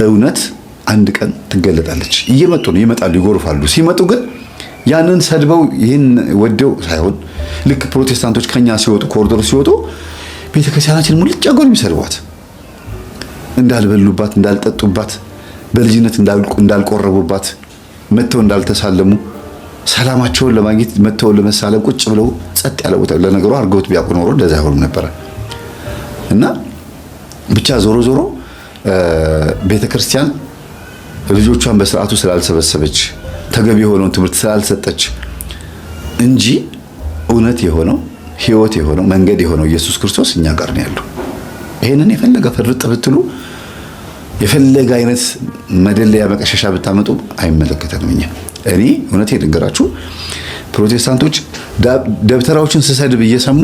እውነት አንድ ቀን ትገለጣለች። ይመጣሉ፣ ይጎርፋሉ። ሲመጡ ግን ያንን ሰድበው ይህን ወደው ሳይሆን ልክ ፕሮቴስታንቶች ከኛ ሲወጡ ከኦርቶዶክስ ሲወጡ ቤተክርስቲያናችን ሙልጭ አድርገው የሚሰድቧት እንዳልበሉባት፣ እንዳልጠጡባት፣ በልጅነት እንዳልቆረቡባት፣ መተው እንዳልተሳለሙ፣ ሰላማቸውን ለማግኘት መተው ለመሳለም ቁጭ ብለው ጸጥ ያለ ቦታ ለነገሩ አርገውት ቢያውቁ ኖሮ እንደዛ አይሆንም ነበር። እና ብቻ ዞሮ ዞሮ ቤተክርስቲያን ልጆቿን በስርዓቱ ስላልሰበሰበች ተገቢ የሆነውን ትምህርት ስላልሰጠች እንጂ እውነት የሆነው ሕይወት የሆነው መንገድ የሆነው ኢየሱስ ክርስቶስ እኛ ጋር ነው ያለው። ይሄንን የፈለገ ፍርጥ ብትሉ የፈለገ አይነት መደለያ መቀሸሻ ብታመጡ አይመለከተንም። እኔ እውነቴን ልንገራችሁ፣ ፕሮቴስታንቶች ደብተራዎችን ስሰድብ እየሰሙ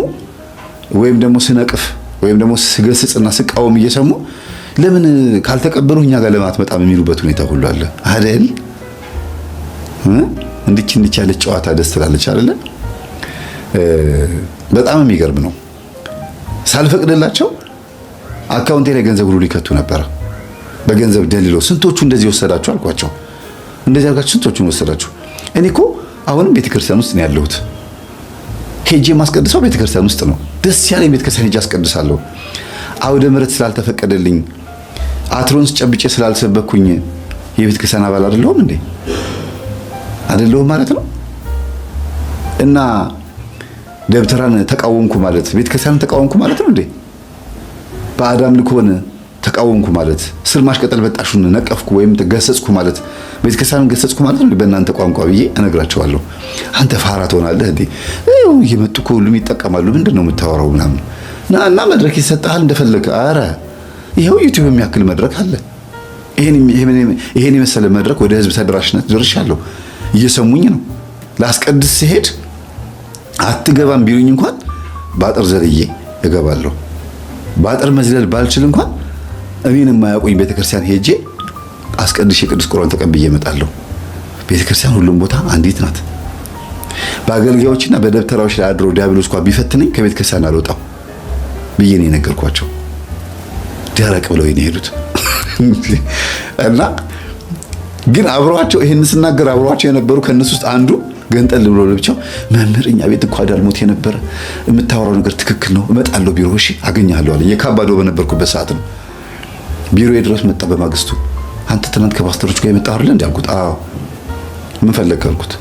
ወይም ደግሞ ስነቅፍ ወይም ደግሞ ስገስጽና ስቃወም እየሰሙ ለምን ካልተቀበሉ እኛ ጋር ለማትመጣም የሚሉበት ሁኔታ ሁሉ አለ አይደል? እንድች ያለች ጨዋታ ደስ ትላለች አይደለ? በጣም የሚገርም ነው። ሳልፈቅድላቸው አካውንቴ ላይ ገንዘብ ሁሉ ሊከቱ ነበር። በገንዘብ ደልለው ስንቶቹ እንደዚህ ወሰዳችሁ አልኳቸው። እንደዚህ አልኳቸው፣ ስንቶቹን ወሰዳችሁ? እኔ እኮ አሁንም ቤተክርስቲያን ውስጥ ነው ያለሁት። ሄጄ ማስቀድሰው ቤተክርስቲያን ውስጥ ነው። ደስ ያለኝ ቤተክርስቲያን ሄጄ አስቀድሳለሁ። አውደ ምሕረት ስላልተፈቀደልኝ አትሮንስ ጨብጬ ስላልሰበኩኝ የቤተክርስቲያን አባል አይደለሁም እንዴ? አይደለሁም ማለት ነው። እና ደብተራን ተቃወምኩ ማለት ቤተክርስቲያንን ተቃወምኩ ማለት ነው እንዴ? በአዳም ልኮን ተቃወምኩ ማለት ስር ማሽቀጠል በጣሹን ነቀፍኩ ወይም ተገሰጽኩ ማለት ቤተክርስቲያንን ገሰጽኩ ማለት ነው በእናንተ ቋንቋ ብዬ እነግራቸዋለሁ። አንተ ፋራ ትሆናለህ እንዴ? እየመጡ እኮ ሁሉም ይጠቀማሉ። ምንድነው የምታወራው ምናምን እና መድረክ ይሰጣል እንደፈለገ። አረ ይሄው ዩቲዩብ የሚያክል መድረክ አለ። ይሄን የመሰለ መድረክ ወደ ህዝብ ተደራሽነት ደርሻለሁ። እየሰሙኝ ነው። ላስቀድስ ሲሄድ አትገባም ቢሉኝ እንኳን ባጥር ዘልዬ እገባለሁ። ባጥር መዝለል ባልችል እንኳን እኔን የማያውቁኝ ቤተክርስቲያን ሄጄ አስቀድሼ ቅዱስ ቁርባን ተቀብዬ እመጣለሁ። ቤተክርስቲያን ሁሉም ቦታ አንዲት ናት። በአገልጋዮችና በደብተራዎች ላይ አድሮ ዲያብሎስ እንኳን ቢፈትነኝ ከቤተክርስቲያን አልወጣም ብዬ ነው የነገርኳቸው። ደረቅ ብለው የሄዱት እና ግን አብረዋቸው ይሄን ስናገር አብረዋቸው የነበሩ ከነሱ ውስጥ አንዱ ገንጠል ብሎ ለብቻው መምህር እኛ ቤት እንኳን ዳልሞት የነበረ የምታወራው ነገር ትክክል ነው፣ እመጣለሁ ቢሮ እሺ አገኛለሁ አለ። የካባዶ በነበርኩበት ሰዓት ነው። ቢሮ ድረስ መጣ በማግስቱ። አንተ ትናንት ከፓስተሮች ጋር የመጣው አይደል እንዴ አልኩት። አዎ ምን ፈለክ አልኩት።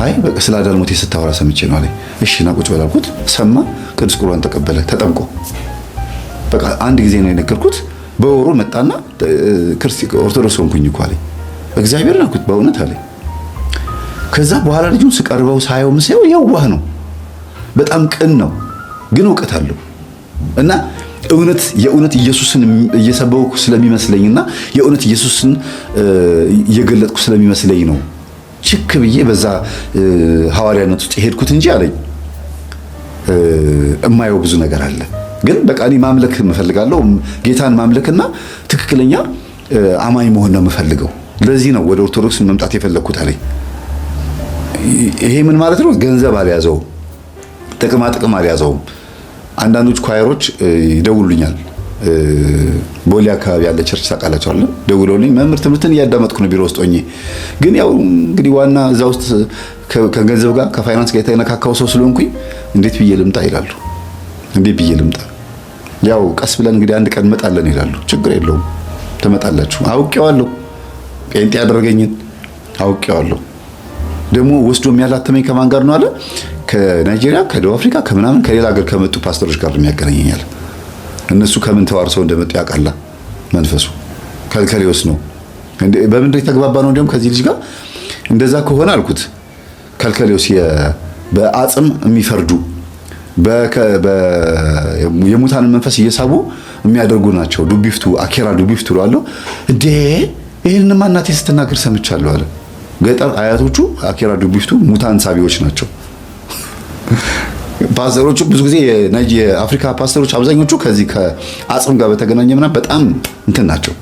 አይ በቃ ስለ ዳልሞት ስታወራ ሰምቼ ነው አለኝ። እሺ ና ቁጭ በል አልኩት። ሰማ፣ ቅዱስ ቁርባን ተቀበለ፣ ተጠምቆ። በቃ አንድ ጊዜ ነው የነገርኩት። በወሩ መጣና ኦርቶዶክስ ሆንኩኝ እኮ አለኝ። እግዚአብሔር አልኩት በእውነት አለኝ። ከዛ በኋላ ልጁን ስቀርበው ሳየው ምሰየው የዋህ ነው፣ በጣም ቅን ነው፣ ግን እውቀት አለው። እና የእውነት ኢየሱስን እየሰበኩ ስለሚመስለኝና የእውነት ኢየሱስን እየገለጥኩ ስለሚመስለኝ ነው ችክ ብዬ በዛ ሐዋርያነት ውስጥ ሄድኩት እንጂ አለኝ እማየው ብዙ ነገር አለ። ግን በቃ እኔ ማምለክ እፈልጋለሁ፣ ጌታን ማምለክና ትክክለኛ አማኝ መሆን ነው የምፈልገው። ለዚህ ነው ወደ ኦርቶዶክስ መምጣት የፈለኩት አለኝ። ይሄ ምን ማለት ነው? ገንዘብ አልያዘውም፣ ጥቅም አልያዘውም። አንዳንዶች ኳየሮች ይደውሉኛል። ቦሌ አካባቢ ያለ ቸርች ታውቃላችሁ አይደል? ደውለውልኝ መምህር ትምህርትን እያዳመጥኩ ነው ቢሮ ውስጥ ሆኜ፣ ግን ያው እንግዲህ ዋና እዛ ውስጥ ከገንዘብ ጋር ከፋይናንስ ጋር የተነካካው ሰው ስለሆንኩኝ እንዴት ብዬ ልምጣ ይላሉ። እንዴት ብዬ ልምጣ? ያው ቀስ ብለን እንግዲህ አንድ ቀን እንመጣለን ይላሉ። ችግር የለውም ትመጣላችሁ። አውቄዋለሁ፣ ጴንጤ ያደረገኝን አውቄዋለሁ። ደግሞ ወስዶ የሚያላተመኝ ከማን ጋር ነው አለ? ከናይጄሪያ፣ ከደቡብ አፍሪካ፣ ከምናምን ከሌላ ሀገር ከመጡ ፓስተሮች ጋር የሚያገናኘኛል። እነሱ ከምን ተዋርሰው እንደመጡ ያውቃላ መንፈሱ። ከልከሌውስ ነው በምንድን የተግባባ ነው? እንደውም ከዚህ ልጅ ጋር እንደዛ ከሆነ አልኩት ከልከሌውስ በአጽም የሚፈርዱ የሙታን መንፈስ እየሳቡ የሚያደርጉ ናቸው። ዱቢፍቱ አኬራ ዱቢፍቱ አለው እንዴ! ይሄንንማ እናቴ ስትናገር ሰምቻለሁ አለ። ገጠር አያቶቹ አኬራ ዱቢፍቱ ሙታን ሳቢዎች ናቸው። ፓስተሮቹ ብዙ ጊዜ የአፍሪካ ፓስተሮች አብዛኞቹ ከዚህ ከአጽም ጋር በተገናኘ ምናምን በጣም እንትን ናቸው።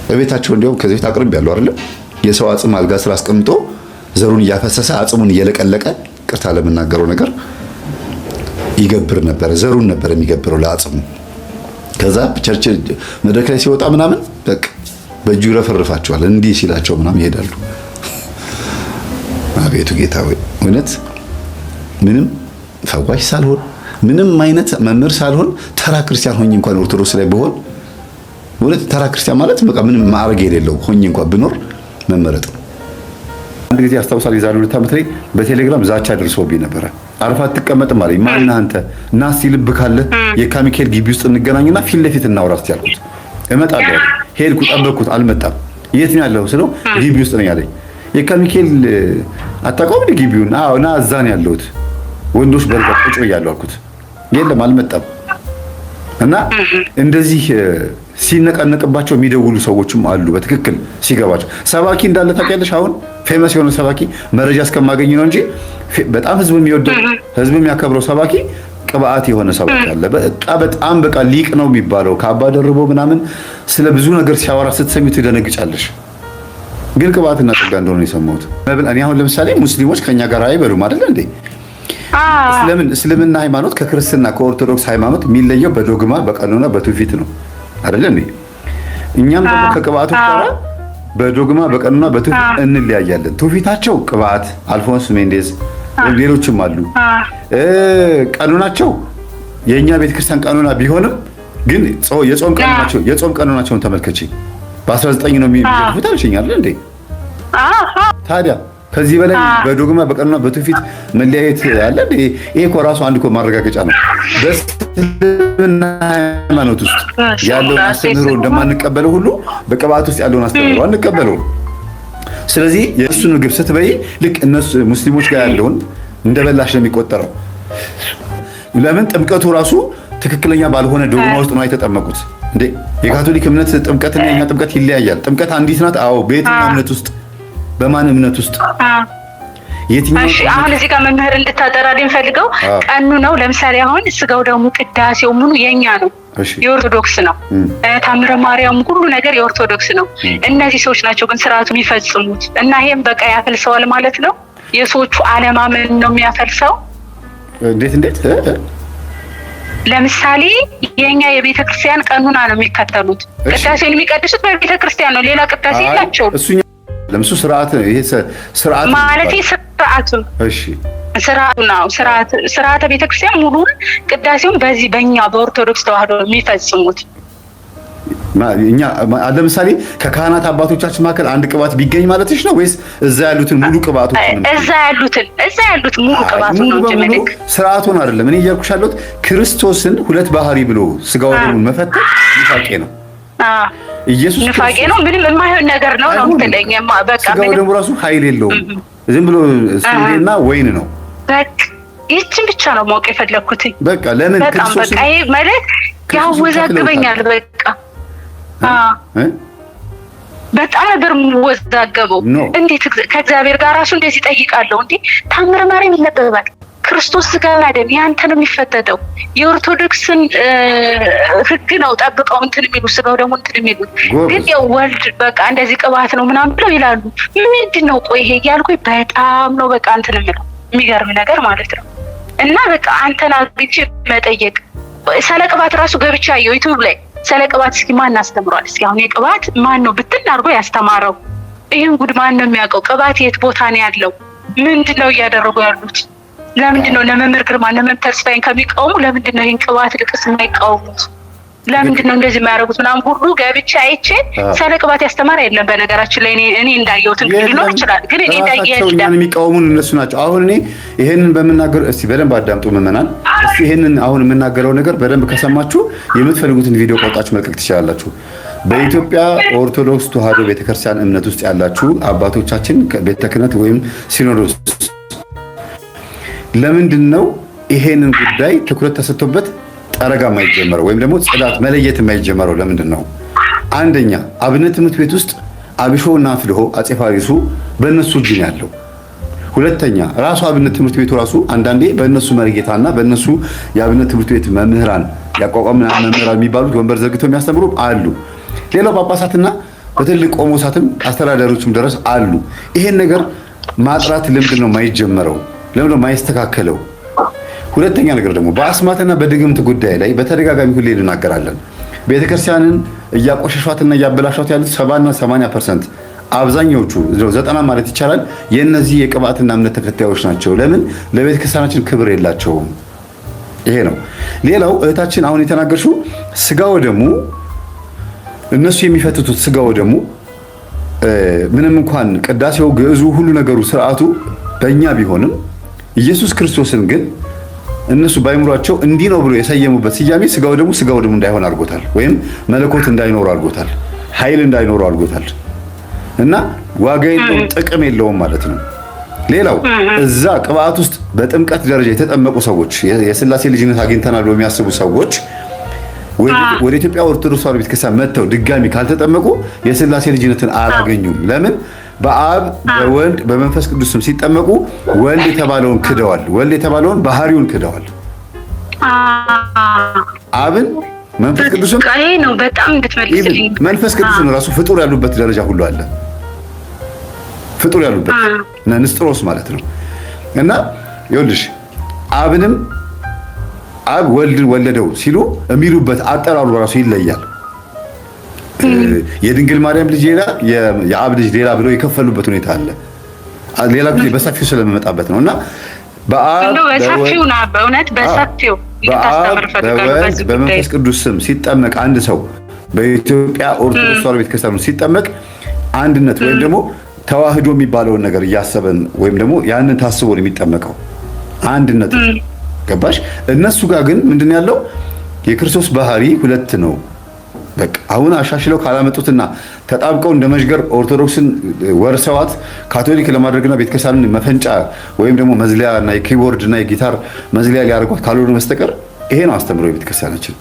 በቤታቸው እንዲያውም ከዚህ አቅርብ ያለው አይደለ? የሰው አጽም አልጋ ስራ አስቀምጦ ዘሩን እያፈሰሰ አጽሙን እየለቀለቀ ቅርታ ለምናገረው ነገር ይገብር ነበር። ዘሩን ነበር የሚገብረው ለአጽሙ። ከዛ ቸርች መድረክ ላይ ሲወጣ ምናምን በቃ በእጁ ይረፈርፋቸዋል። እንዲህ ሲላቸው ምናምን ይሄዳሉ። አቤቱ ጌታ ሆይ እውነት ምንም ፈዋሽ ሳልሆን ምንም አይነት መምህር ሳልሆን ተራ ክርስቲያን ሆኜ እንኳን ኦርቶዶክስ ላይ ብሆን እውነት ተራ ክርስቲያን ማለት በቃ ምንም ማዕረግ የሌለው ሆኜ እንኳን ብኖር መመረጥ ነው። አንድ ጊዜ አስታውሳለሁ፣ የዛሬ 2 ዓመት ላይ በቴሌግራም ዛቻ ደርሶብኝ ነበረ። አርፋ አትቀመጥም አለኝ። ማን አንተ እና እስቲ ልብ ካለ የካ ሚካኤል ግቢ ውስጥ እንገናኝና ፊት ለፊት እናውራ እስቲ አልኩት። እመጣለሁ ሄድኩ፣ ጠበቅኩት፣ አልመጣም። የት ነው ያለው ስለው ግቢ ውስጥ ነኝ አለኝ። የካ ሚካኤል አታውቀውም እንደ ግቢውን? አዎ ና እዛ ነው ያለሁት፣ ወንዶች በርጋ ቁጭ ብያለሁ አልኩት። የለም አልመጣም። እና እንደዚህ ሲነቀነቅባቸው የሚደውሉ ሰዎችም አሉ። በትክክል ሲገባቸው ሰባኪ እንዳለ ታውቂያለሽ። አሁን ፌመስ የሆነ ሰባኪ መረጃ እስከማገኝ ነው እንጂ በጣም ህዝብ የሚወደው ህዝብ የሚያከብረው ሰባኪ ቅብአት የሆነ ሰባኪ አለ። በጣም በቃ ሊቅ ነው የሚባለው። ከአባ ደርቦ ምናምን ስለ ብዙ ነገር ሲያወራ ስትሰሚ ትደነግጫለሽ። ግን ቅብአትና ጸጋ እንደሆነ የሰማሁት እኔ አሁን ለምሳሌ ሙስሊሞች ከኛ ጋር አይበሉም አይደል እንዴ? እስልምና ሃይማኖት ከክርስትና ከኦርቶዶክስ ሃይማኖት የሚለየው በዶግማ በቀኖና በትውፊት ነው አይደል እንዴ? እኛም ደግሞ ከቅብአቶች ጋር በዶግማ በቀኖና በትውፊት እንለያያለን። ትውፊታቸው ቅብአት አልፎንስ ሜንዴዝ ሌሎችም አሉ። ቀኖናቸው የኛ ቤተክርስቲያን ቀኖና ቢሆንም ግን የጾም ቀኖናቸውን ተመልከቺ። በ19 ነው የሚደፉት አልሽኛል እንዴ? ታዲያ ከዚህ በላይ በዶግማ በቀኖና በትውፊት መለያየት አለ እንዴ? ይሄ እኮ ራሱ አንድ እኮ ማረጋገጫ ነው። በእስልምና ሃይማኖት ውስጥ ያለውን አስተምህሮ እንደማንቀበለው ሁሉ በቅብአት ውስጥ ያለውን አስተምህሮ አንቀበለውም። ስለዚህ የእሱን ምግብ ስትበይ ልክ እነሱ ሙስሊሞች ጋር ያለውን እንደበላሽ ነው የሚቆጠረው። ለምን ጥምቀቱ ራሱ ትክክለኛ ባልሆነ ዶግማ ውስጥ ነው የተጠመቁት እንዴ? የካቶሊክ እምነት ጥምቀትና የኛ ጥምቀት ይለያያል። ጥምቀት አንዲት ናት። አዎ በየትኛው እምነት ውስጥ በማን እምነት ውስጥ የትኛው? እሺ አሁን እዚህ ጋር መምህር እንድታጠራልኝ ፈልገው ቀኑ ነው። ለምሳሌ አሁን ስጋው ደግሞ ቅዳሴው ምኑ የኛ ነው፣ የኦርቶዶክስ ነው። ታምረ ማርያም ሁሉ ነገር የኦርቶዶክስ ነው። እነዚህ ሰዎች ናቸው ግን ስርዓቱን የሚፈጽሙት እና ይሄም በቃ ያፈልሰዋል ማለት ነው። የሰዎቹ አለማመን ነው የሚያፈልሰው። እንዴት ለምሳሌ የኛ የቤተ ክርስቲያን ቀኑና ነው የሚከተሉት። ቅዳሴን የሚቀድሱት በቤተ ክርስቲያን ነው። ሌላ ቅዳሴ የላቸውም። ለምሱ ስርዓት ይሄ ስርዓት ማለት ስርዓቱ እሺ ስርዓቱ ነው። ስርዓተ ቤተክርስቲያን ሙሉን ቅዳሴውን በዚህ በእኛ በኦርቶዶክስ ተዋህዶ የሚፈጽሙት። እኛ ለምሳሌ ከካህናት አባቶቻችን መካከል አንድ ቅባት ቢገኝ ማለትሽ ነው ወይስ እዛ ያሉትን ሙሉ ቅባቶች ነው? እዛ ያሉትን ሙሉ ቅባቶች ነው እንጂ ስርዓቱን አይደለም። እኔ እያልኩሽ ያለሁት ክርስቶስን ሁለት ባህሪ ብሎ ስጋው ደሙን መፈተት ንፋቄ ነው። ኢየሱስ ንፋቄ ነው። ምንም የማይሆን ነገር ነው የምትለኝ። በቃ ስጋው ደሙ ራሱ ኃይል የለውም። ዝም ብሎ ስንዴና ወይን ነው። በቃ ይህችን ብቻ ነው ማወቅ የፈለኩት። በቃ ለምን ክርስቶስ በቃ ይሄ ማለት ያወዛግበኛል። በቃ በጣም ነበር የምወዛገበው። እንዴት ከእግዚአብሔር ጋር ራሱ እንደዚህ እጠይቃለሁ እንዴ? ታምረ ማርያም ይነበባል። ክርስቶስ ስጋና ደም ያንተ ነው የሚፈተተው። የኦርቶዶክስን ሕግ ነው ጠብቀው እንትን የሚሉት ስጋው ደግሞ እንትን የሚሉት ግን ያው ወልድ በቃ እንደዚህ ቅባት ነው ምናምን ብለው ይላሉ። ምንድን ነው ቆይ ይሄ እያልኩኝ በጣም ነው በቃ እንትን የሚለው የሚገርም ነገር ማለት ነው። እና በቃ አንተን አግኝቼ መጠየቅ ስለ ቅባት ራሱ ገብቻ ያየው ዩቲዩብ ላይ ስለ ቅባት እስኪ ማን አስተምሯል? እስኪ አሁን የቅባት ማን ነው ብትን አድርጎ ያስተማረው? ይህን ጉድ ማን ነው የሚያውቀው? ቅባት የት ቦታ ነው ያለው? ምንድን ነው እያደረጉ ያሉት? ለምንድን ነው ለመምህር ግርማ ለመምህር ተስፋዬን ከሚቃወሙ ለምንድን ነው ይህን ቅባት ልቅስ የማይቃወሙት? ለምንድን ነው እንደዚህ የማያደርጉት? ምናምን ሁሉ ገብቼ አይቼ ስለ ቅባት ያስተማረ የለም። በነገራችን ላይ እኔ እንዳየሁት እንግዲህ ሊኖር ይችላል፣ ግን እኔ እንዳየሁት የሚቃወሙን እነሱ ናቸው። አሁን እኔ ይሄንን በመናገር እስቲ በደንብ አዳምጡ ምዕመናን። እስቲ ይሄንን አሁን የምናገረው ነገር በደንብ ከሰማችሁ የምትፈልጉትን ቪዲዮ ቆርጣችሁ መልቀቅ ትችላላችሁ። በኢትዮጵያ ኦርቶዶክስ ተዋህዶ ቤተክርስቲያን እምነት ውስጥ ያላችሁ አባቶቻችን ቤተ ክህነት ወይም ሲኖዶስ ለምንድን ነው ይሄንን ጉዳይ ትኩረት ተሰጥቶበት ጠረጋ የማይጀመረው ወይም ደግሞ ጽዳት መለየት የማይጀመረው ለምንድን ነው? አንደኛ አብነት ትምህርት ቤት ውስጥ አብሾና ፍልሆ አፄ ፋሪሱ በእነሱ እጅ ነው ያለው። ሁለተኛ ራሱ አብነት ትምህርት ቤቱ ራሱ አንዳንዴ በእነሱ መሪጌታና በእነሱ የአብነት ትምህርት ቤት መምህራን ያቋቋምና መምህራን የሚባሉት ወንበር ዘግተው የሚያስተምሩ አሉ። ሌላው ጳጳሳትና በትልቅ ቆሞሳትም አስተዳዳሪዎችም ድረስ አሉ። ይሄን ነገር ማጥራት ለምንድን ነው የማይጀመረው? ለምን ነው የማይስተካከለው? ሁለተኛ ነገር ደግሞ በአስማትና በድግምት ጉዳይ ላይ በተደጋጋሚ ሁሌ እንናገራለን። ቤተክርስቲያንን እያቆሸሿትና እያበላሿት ያሉት 70-80% አብዛኛዎቹ 90 ማለት ይቻላል የነዚህ የቅባትና እምነት ተከታዮች ናቸው። ለምን? ለቤተክርስቲያናችን ክብር የላቸውም። ይሄ ነው። ሌላው እህታችን አሁን የተናገርሽው ስጋው ደግሞ እነሱ የሚፈትቱት ስጋው ደግሞ ምንም እንኳን ቅዳሴው፣ ግዕዙ፣ ሁሉ ነገሩ ስርዓቱ በእኛ ቢሆንም ኢየሱስ ክርስቶስን ግን እነሱ ባይምሯቸው እንዲህ ነው ብሎ የሰየሙበት ስያሜ ስጋው ደግሞ እንዳይሆን አድርጎታል። ወይም መለኮት እንዳይኖሩ አድርጎታል። ኃይል እንዳይኖሩ አድርጎታል። እና ዋጋ የለውም፣ ጥቅም የለውም ማለት ነው። ሌላው እዛ ቅባት ውስጥ በጥምቀት ደረጃ የተጠመቁ ሰዎች የሥላሴ ልጅነት አግኝተናል ብለው የሚያስቡ ሰዎች ወደ ኢትዮጵያ ኦርቶዶክስ ተዋሕዶ ቤተክርስቲያን መጥተው ድጋሚ ካልተጠመቁ የሥላሴ ልጅነትን አላገኙም። ለምን? በአብ በወልድ በመንፈስ ቅዱስ ስም ሲጠመቁ ወልድ የተባለውን ክደዋል። ወልድ የተባለውን ባህሪውን ክደዋል። አብን መንፈስ ቅዱስን ነው በጣም እንድትመልስልኝ መንፈስ ቅዱስን ራሱ ፍጡር ያሉበት ደረጃ ሁሉ አለ። ፍጡር ያሉበት ንስጥሮስ ማለት ነው። እና ይኸውልሽ አብንም አብ ወልድን ወለደው ሲሉ የሚሉበት አጠራሩ ራሱ ይለያል። የድንግል ማርያም ልጅ ሌላ፣ የአብ ልጅ ሌላ ብለው የከፈሉበት ሁኔታ አለ። ሌላ ጊዜ በሰፊው ስለምመጣበት ነው። እና በአብ በወልድ በመንፈስ ቅዱስ ስም ሲጠመቅ አንድ ሰው በኢትዮጵያ ኦርቶዶክስ ተዋሕዶ ቤተክርስቲያን ሲጠመቅ አንድነት ወይም ደግሞ ተዋህዶ የሚባለውን ነገር እያሰበን ወይም ደግሞ ያንን ታስቦ ነው የሚጠመቀው። አንድነት ገባሽ? እነሱ ጋር ግን ምንድን ያለው የክርስቶስ ባህሪ ሁለት ነው። በቃ አሁን አሻሽለው ካላመጡትና ተጣብቀው እንደ መዥገር ኦርቶዶክስን ወርሰዋት ካቶሊክ ለማድረግና ቤተክርስቲያንን መፈንጫ ወይም ደግሞ መዝለያ እና የኪቦርድ እና የጊታር መዝለያ ሊያደርጓት ካልሆነ በስተቀር ይሄ ነው አስተምሮ የቤተክርስቲያናችን።